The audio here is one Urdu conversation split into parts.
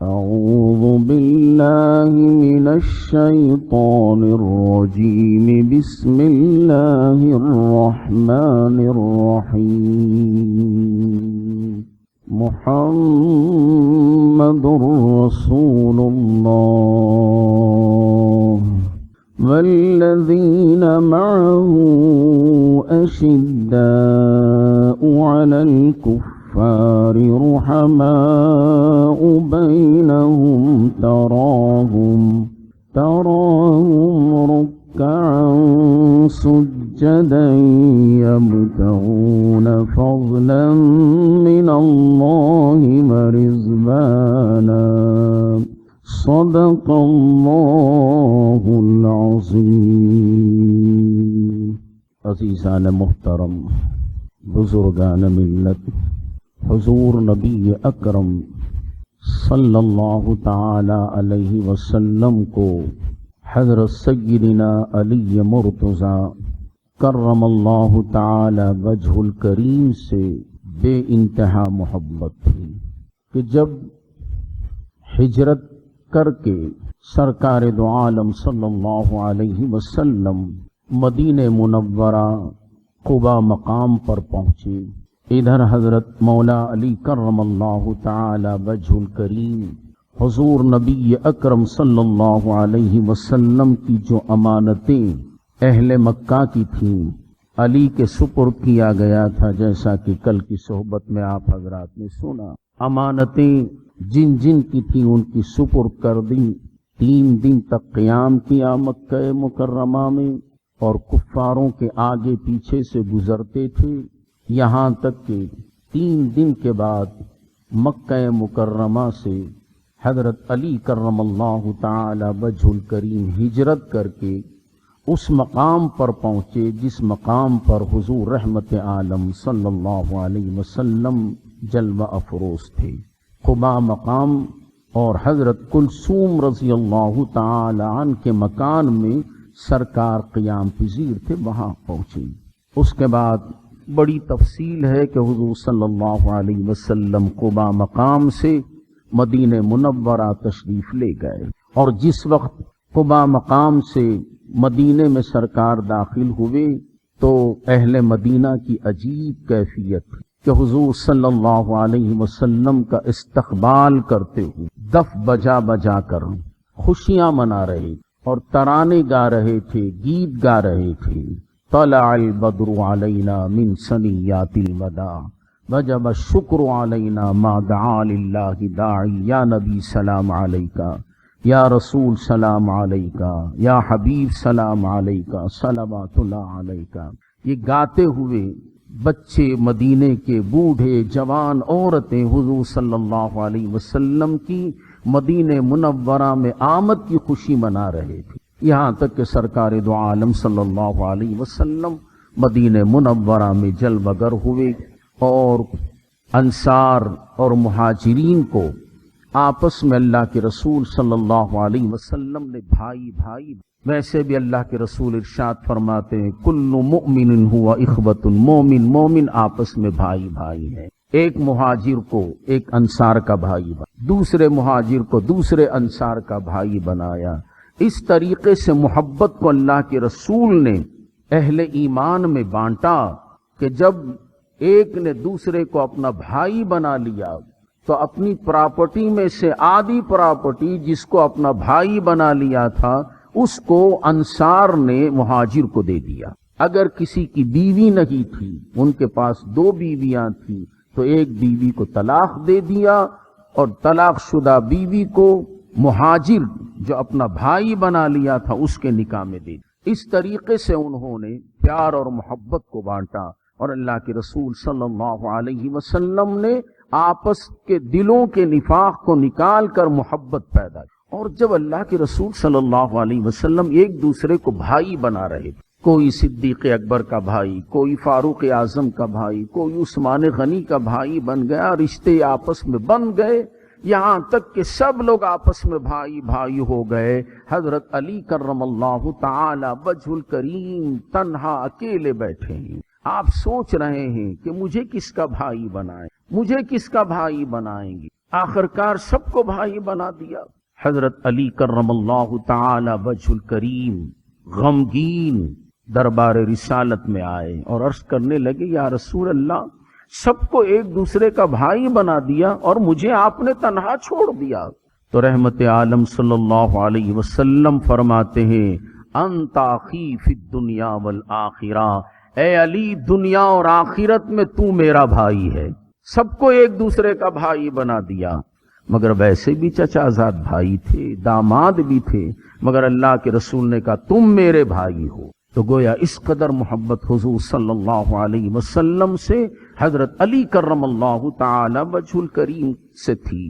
أعوذ بالله من الشيطان الرجيم. بسم الله الرحمن الرحيم. محمد رسول الله والذين معه أشداء على الكفار رحماء بينهم تراهم ركعا سجدا يبتغون فضلا من الله ورضوانا. صدق اللہ العظیم. عزیزان محترم، بزرگان ملت، حضور نبی اکرم صلی اللہ تعالی علیہ وسلم کو حضرت سیدنا علی مرتضیٰ کرم اللہ تعالی وجہل کریم سے بے انتہا محبت تھی کہ جب ہجرت کر کے سرکار دو عالم صلی اللہ علیہ وسلم مدینہ منورہ قبا مقام پر پہنچے، ادھر حضرت مولا علی کرم اللہ تعالی وجہ الکریم حضور نبی اکرم صلی اللہ علیہ وسلم کی جو امانتیں اہل مکہ کی تھیں علی کے سپرد کیا گیا تھا، جیسا کہ کل کی صحبت میں آپ حضرات نے سنا. امانتیں جن جن کی تھی ان کی سپرد کر دی. 3 دن تک قیام کیا مکہ مکرمہ میں اور کفاروں کے آگے پیچھے سے گزرتے تھے، یہاں تک کہ 3 دن کے بعد مکہ مکرمہ سے حضرت علی کرم اللہ تعالی وجہ الکریم ہجرت کر کے اس مقام پر پہنچے جس مقام پر حضور رحمت عالم صلی اللہ علیہ وسلم جلوہ افروز تھے. قبا مقام اور حضرت کلثوم رضی اللہ تعالی عنہ کے مکان میں سرکار قیام پذیر تھے، وہاں پہنچے. اس کے بعد بڑی تفصیل ہے کہ حضور صلی اللہ علیہ وسلم قبا مقام سے مدینہ منورہ تشریف لے گئے، اور جس وقت قبا مقام سے مدینہ میں سرکار داخل ہوئے تو اہل مدینہ کی عجیب کیفیت کہ حضور صلی اللہ علیہ وسلم کا استقبال کرتے ہوئے دف بجا بجا کر خوشیاں منا رہے اور ترانے گا رہے تھے، گیت گا رہے تھے. طلع البدر علینا من ثنیات الوداع وجب الشکر علینا ما دعا للہ داعی. یا نبی سلام علیکہ، یا رسول سلام علیکہ، یا حبیب سلام علیکہ، صلوات اللہ علیکہ. یہ گاتے ہوئے بچے مدینے کے، بوڑھے جوان عورتیں حضور صلی اللہ علیہ وسلم کی مدینہ منورہ میں آمد کی خوشی منا رہے تھے، یہاں تک کہ سرکار دو عالم صلی اللہ علیہ وسلم مدینہ منورہ میں جلوہ گر ہوئے اور انصار اور مہاجرین کو آپس میں اللہ کے رسول صلی اللہ علیہ وسلم نے بھائی بھائی. ویسے بھی اللہ کے رسول ارشاد فرماتے ہیں کل مؤمن ہوا اخوۃ، مومن آپس میں بھائی بھائی ہیں. ایک مہاجر کو ایک انصار کا بھائی دوسرے مہاجر کو دوسرے انصار کا بھائی بنایا. اس طریقے سے محبت کو اللہ کے رسول نے اہل ایمان میں بانٹا کہ جب ایک نے دوسرے کو اپنا بھائی بنا لیا تو اپنی پراپرٹی میں سے آدھی پراپرٹی جس کو اپنا بھائی بنا لیا تھا اس کو انصار نے مہاجر کو دے دیا. اگر کسی کی بیوی نہیں تھی، ان کے پاس 2 بیویاں تھیں، تو ایک بیوی کو طلاق دے دیا اور طلاق شدہ بیوی کو مہاجر جو اپنا بھائی بنا لیا تھا اس کے نکاح میں دے دیا. اس طریقے سے انہوں نے پیار اور محبت کو بانٹا اور اللہ کے رسول صلی اللہ علیہ وسلم نے آپس کے دلوں کے نفاق کو نکال کر محبت پیدا کی. اور جب اللہ کے رسول صلی اللہ علیہ وسلم ایک دوسرے کو بھائی بنا رہے تھے، کوئی صدیق اکبر کا بھائی، کوئی فاروق اعظم کا بھائی، کوئی عثمان غنی کا بھائی بن گیا، رشتے آپس میں بن گئے، یہاں تک کہ سب لوگ آپس میں بھائی بھائی ہو گئے. حضرت علی کرم اللہ تعالی وجہ الکریم تنہا اکیلے بیٹھے ہیں. آپ سوچ رہے ہیں کہ مجھے کس کا بھائی بنائیں، مجھے کس کا بھائی بنائیں گے. آخر کار سب کو بھائی بنا دیا۔ حضرت علی کرم اللہ تعالی وجہ الکریم غمگین دربار رسالت میں آئے اور عرض کرنے لگے یا رسول اللہ، سب کو ایک دوسرے کا بھائی بنا دیا اور مجھے آپ نے تنہا چھوڑ دیا۔ تو رحمت عالم صلی اللہ علیہ وسلم فرماتے ہیں انت اخی فی الدنیا والآخرہ، اے علی دنیا اور آخرت میں تو میرا بھائی ہے۔ سب کو ایک دوسرے کا بھائی بنا دیا، مگر ویسے بھی چچا زاد بھائی تھے، داماد بھی تھے، مگر اللہ کے رسول نے کہا تم میرے بھائی ہو۔ تو گویا اس قدر محبت حضور صلی اللہ علیہ وسلم سے حضرت علی کرم اللہ تعالی وجہ الکریم سے تھی۔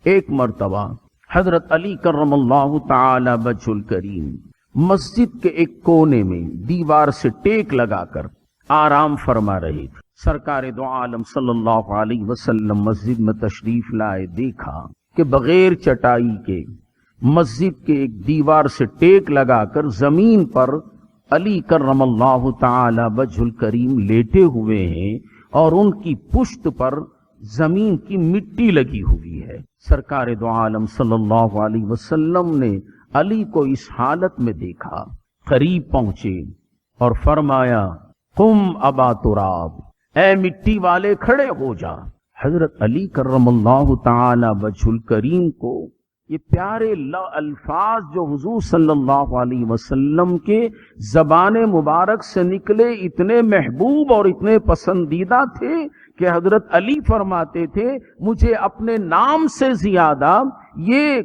ایک مرتبہ حضرت علی کرم اللہ تعالی وجہ الکریم مسجد کے ایک کونے میں دیوار سے ٹیک لگا کر آرام فرما رہے تھے۔ سرکار دو عالم صلی اللہ علیہ وسلم مسجد میں تشریف لائے، دیکھا کہ بغیر چٹائی کے مسجد کے ایک دیوار سے ٹیک لگا کر زمین پر علی کرم اللہ تعالی وجہ الکریم لیٹے ہوئے ہیں اور ان کی پشت پر زمین کی مٹی لگی ہوئی ہے۔ سرکار دو عالم صلی اللہ علیہ وسلم نے علی کو اس حالت میں دیکھا، قریب پہنچے اور فرمایا قم ابا تراب، اے مٹی والے کھڑے ہو جا۔ حضرت علی کرم اللہ تعالی وجہ الکریم کو یہ پیارے الفاظ جو حضور صلی اللہ علیہ وسلم کے زبان مبارک سے نکلے اتنے محبوب اور اتنے پسندیدہ تھے کہ حضرت علی فرماتے تھے مجھے اپنے نام سے زیادہ یہ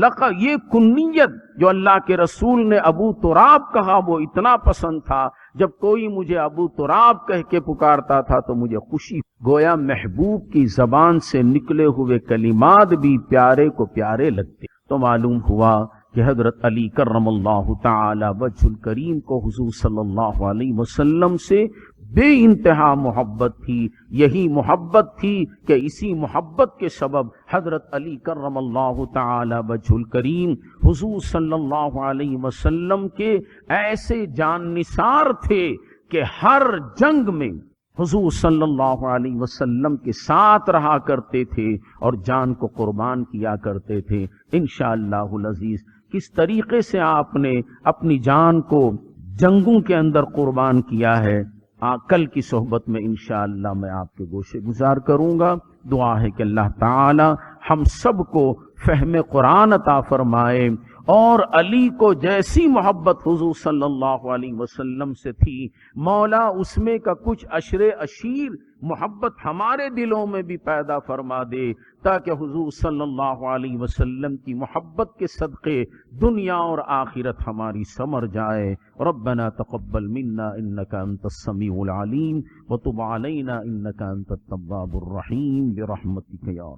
لقب، یہ کنیت جو اللہ کے رسول نے ابو تراب کہا وہ اتنا پسند تھا، جب کوئی مجھے ابو تراب کہہ کے پکارتا تھا تو مجھے خوشی۔ گویا محبوب کی زبان سے نکلے ہوئے کلمات بھی پیارے کو پیارے لگتے۔ تو معلوم ہوا کہ حضرت علی کرم اللہ تعالی وجہ الکریم کو حضور صلی اللہ علیہ وسلم سے بے انتہا محبت تھی۔ یہی محبت تھی کہ اسی محبت کے سبب حضرت علی کرم اللہ تعالی وجہ الکریم حضور صلی اللہ علیہ وسلم کے ایسے جان نثار تھے کہ ہر جنگ میں حضور صلی اللہ علیہ وسلم کے ساتھ رہا کرتے تھے اور جان کو قربان کیا کرتے تھے۔ انشاءاللہ العزیز کس طریقے سے آپ نے اپنی جان کو جنگوں کے اندر قربان کیا ہے، کل کی صحبت میں انشاءاللہ میں آپ کے گوشے گزار کروں گا۔ دعا ہے کہ اللہ تعالی ہم سب کو فہم قرآن عطا فرمائے اور علی کو جیسی محبت حضور صلی اللہ علیہ وسلم سے تھی مولا اس میں کا کچھ عشر عشیر محبت ہمارے دلوں میں بھی پیدا فرما دے، تاکہ حضور صلی اللہ علیہ وسلم کی محبت کے صدقے دنیا اور آخرت ہماری سمر جائے۔ ربنا تقبل منا انك انت السميع العليم وتب علينا انك انت التواب الرحيم برحمتك يا